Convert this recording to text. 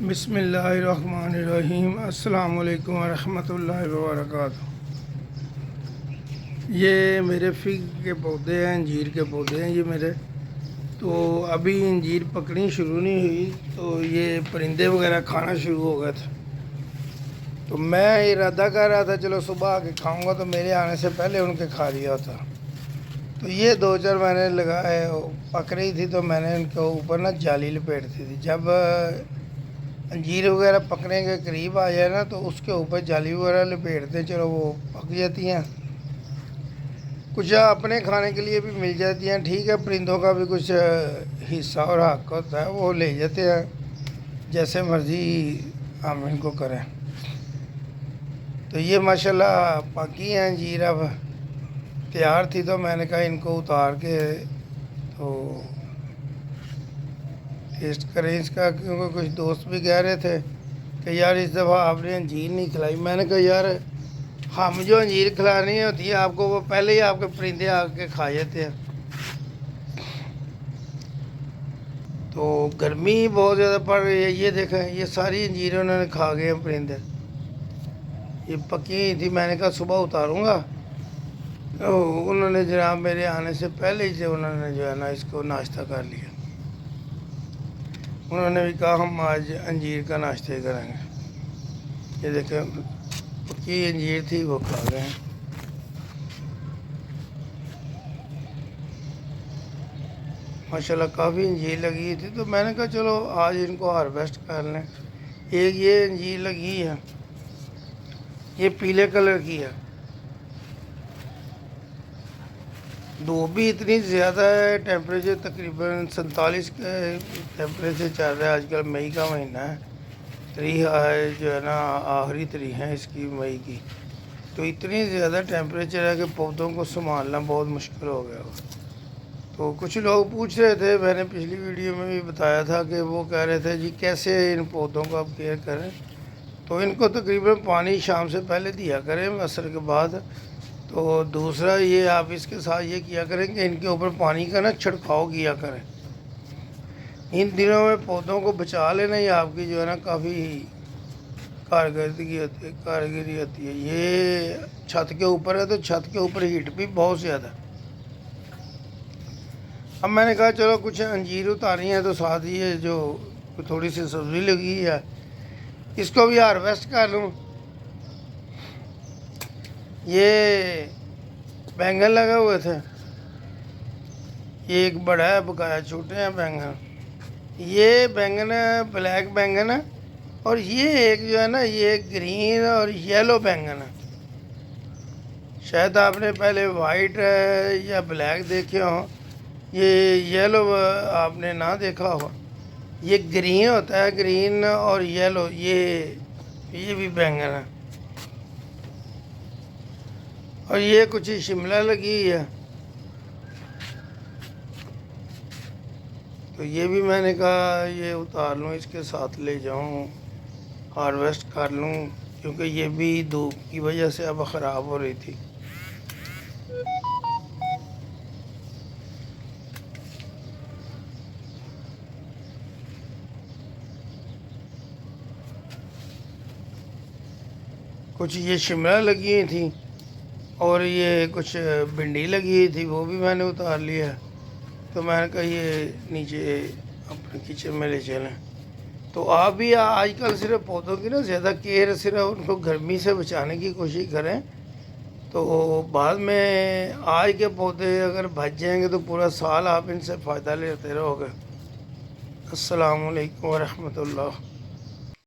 بسم اللہ الرحمن الرحیم۔ السلام علیکم ورحمۃ اللہ وبرکاتہ۔ یہ میرے فگ کے پودے ہیں، انجیر کے پودے ہیں یہ میرے۔ تو ابھی انجیر پکڑی شروع نہیں ہوئی تو یہ پرندے وغیرہ کھانا شروع ہو گئے تھے، تو میں ارادہ کر رہا تھا چلو صبح آ کے کھاؤں گا، تو میرے آنے سے پہلے ان کے کھا لیا ہوتا۔ تو یہ دو چار میں نے لگائے، پک رہی تھی تو میں نے ان کے اوپر نا جالی لپیٹ دی تھی۔ جب انجیر وغیرہ پکنے کے قریب آ جائے نا تو اس کے اوپر جالی وغیرہ لپیٹتے ہیں، چلو وہ پک جاتی ہیں، کچھ اپنے کھانے کے لیے بھی مل جاتی ہیں۔ ٹھیک ہے، پرندوں کا بھی کچھ حصہ اور حق ہوتا ہے، وہ لے جاتے ہیں، جیسے مرضی ہم ان کو کریں۔ تو یہ ماشاءاللہ پکی ہیں انجیر، اب تیار تھی تو میں نے کہا ان کو اتار کے تو ٹیسٹ کریں اس کا، کیونکہ کچھ دوست بھی کہہ رہے تھے کہ یار اس دفعہ آپ نے انجیر نہیں کھلائی۔ میں نے کہا یار ہم جو انجیر کھلانی ہوتی ہے آپ کو، وہ پہلے ہی آپ کے پرندے آ کے کھا جاتے ہیں۔ تو گرمی بہت زیادہ پڑ رہی ہے، یہ دیکھیں یہ ساری انجیر انہوں نے کھا گئے ہیں پرندے۔ یہ پکی ہوئی تھی، میں نے کہا صبح اتاروں گا، انہوں نے جناب میرے آنے سے پہلے ہی سے انہوں نے جو ہے نا اس کو ناشتہ کر لیا۔ انہوں نے بھی کہا ہم آج انجیر کا ناشتہ ہی کریں گے۔ یہ دیکھیں پکی انجیر تھی وہ کھا گئے ہیں۔ ماشاءاللہ کافی انجیر لگی تھی، تو میں نے کہا چلو آج ان کو ہارویسٹ کر لیں۔ ایک یہ انجیر لگی ہے، یہ پیلے کلر کی ہے۔ دھوپ بھی اتنی زیادہ ہے، ٹیمپریچر تقریباً 47 کا ٹیمپریچر چل رہا ہے۔ آج کل مئی کا مہینہ ہے، تاریخ ہے جو ہے نا آخری تاریخ ہے اس کی، مئی کی۔ تو اتنی زیادہ ٹیمپریچر ہے کہ پودوں کو سنبھالنا بہت مشکل ہو گیا ہو۔ تو کچھ لوگ پوچھ رہے تھے، میں نے پچھلی ویڈیو میں بھی بتایا تھا کہ وہ کہہ رہے تھے جی کیسے ان پودوں کو آپ کیئر کریں۔ تو ان کو تقریباً پانی شام سے پہلے دیا کریں، عصر کے بعد۔ تو دوسرا یہ آپ اس کے ساتھ یہ کیا کریں کہ ان کے اوپر پانی کا نا چھڑکاؤ کیا کریں۔ ان دنوں میں پودوں کو بچا لینا یہ آپ کی جو ہے نا کافی کارگری ہوتی ہے۔ یہ چھت کے اوپر ہے تو چھت کے اوپر ہیٹ بھی بہت زیادہ ہے۔ اب میں نے کہا چلو کچھ انجیر اتاری ہیں تو ساتھ ہی یہ جو تھوڑی سی سبزی لگی ہے اس کو بھی ہارویسٹ کر لوں۔ یہ بینگن لگے ہوئے تھے، یہ ایک بڑا ہے بقایا، چھوٹے ہیں بینگن۔ یہ بینگن بلیک بینگن ہے، اور یہ ایک جو ہے نا یہ گرین اور یلو بینگن ہے۔ شاید آپ نے پہلے وائٹ یا بلیک دیکھے ہوں، یہ یلو آپ نے نہ دیکھا ہو۔ یہ گرین ہوتا ہے، گرین اور یلو، یہ بھی بینگن ہے۔ اور یہ کچھ شملہ لگی ہے، تو یہ بھی میں نے کہا یہ اتار لوں، اس کے ساتھ لے جاؤں، ہارویسٹ کر لوں، کیونکہ یہ بھی دھوپ کی وجہ سے اب خراب ہو رہی تھی۔ کچھ یہ شملہ لگی ہوئی تھی، اور یہ کچھ بھنڈی لگی ہوئی تھی، وہ بھی میں نے اتار لیا۔ تو میں نے کہا یہ نیچے اپنے کچن میں لے چلیں۔ تو آپ بھی آج کل صرف پودوں کی نا زیادہ کیئر، صرف ان کو گرمی سے بچانے کی کوشش کریں، تو بعد میں آج کے پودے اگر بچ جائیں گے تو پورا سال آپ ان سے فائدہ لیتے رہو گے۔ السلام علیکم ورحمۃ اللہ۔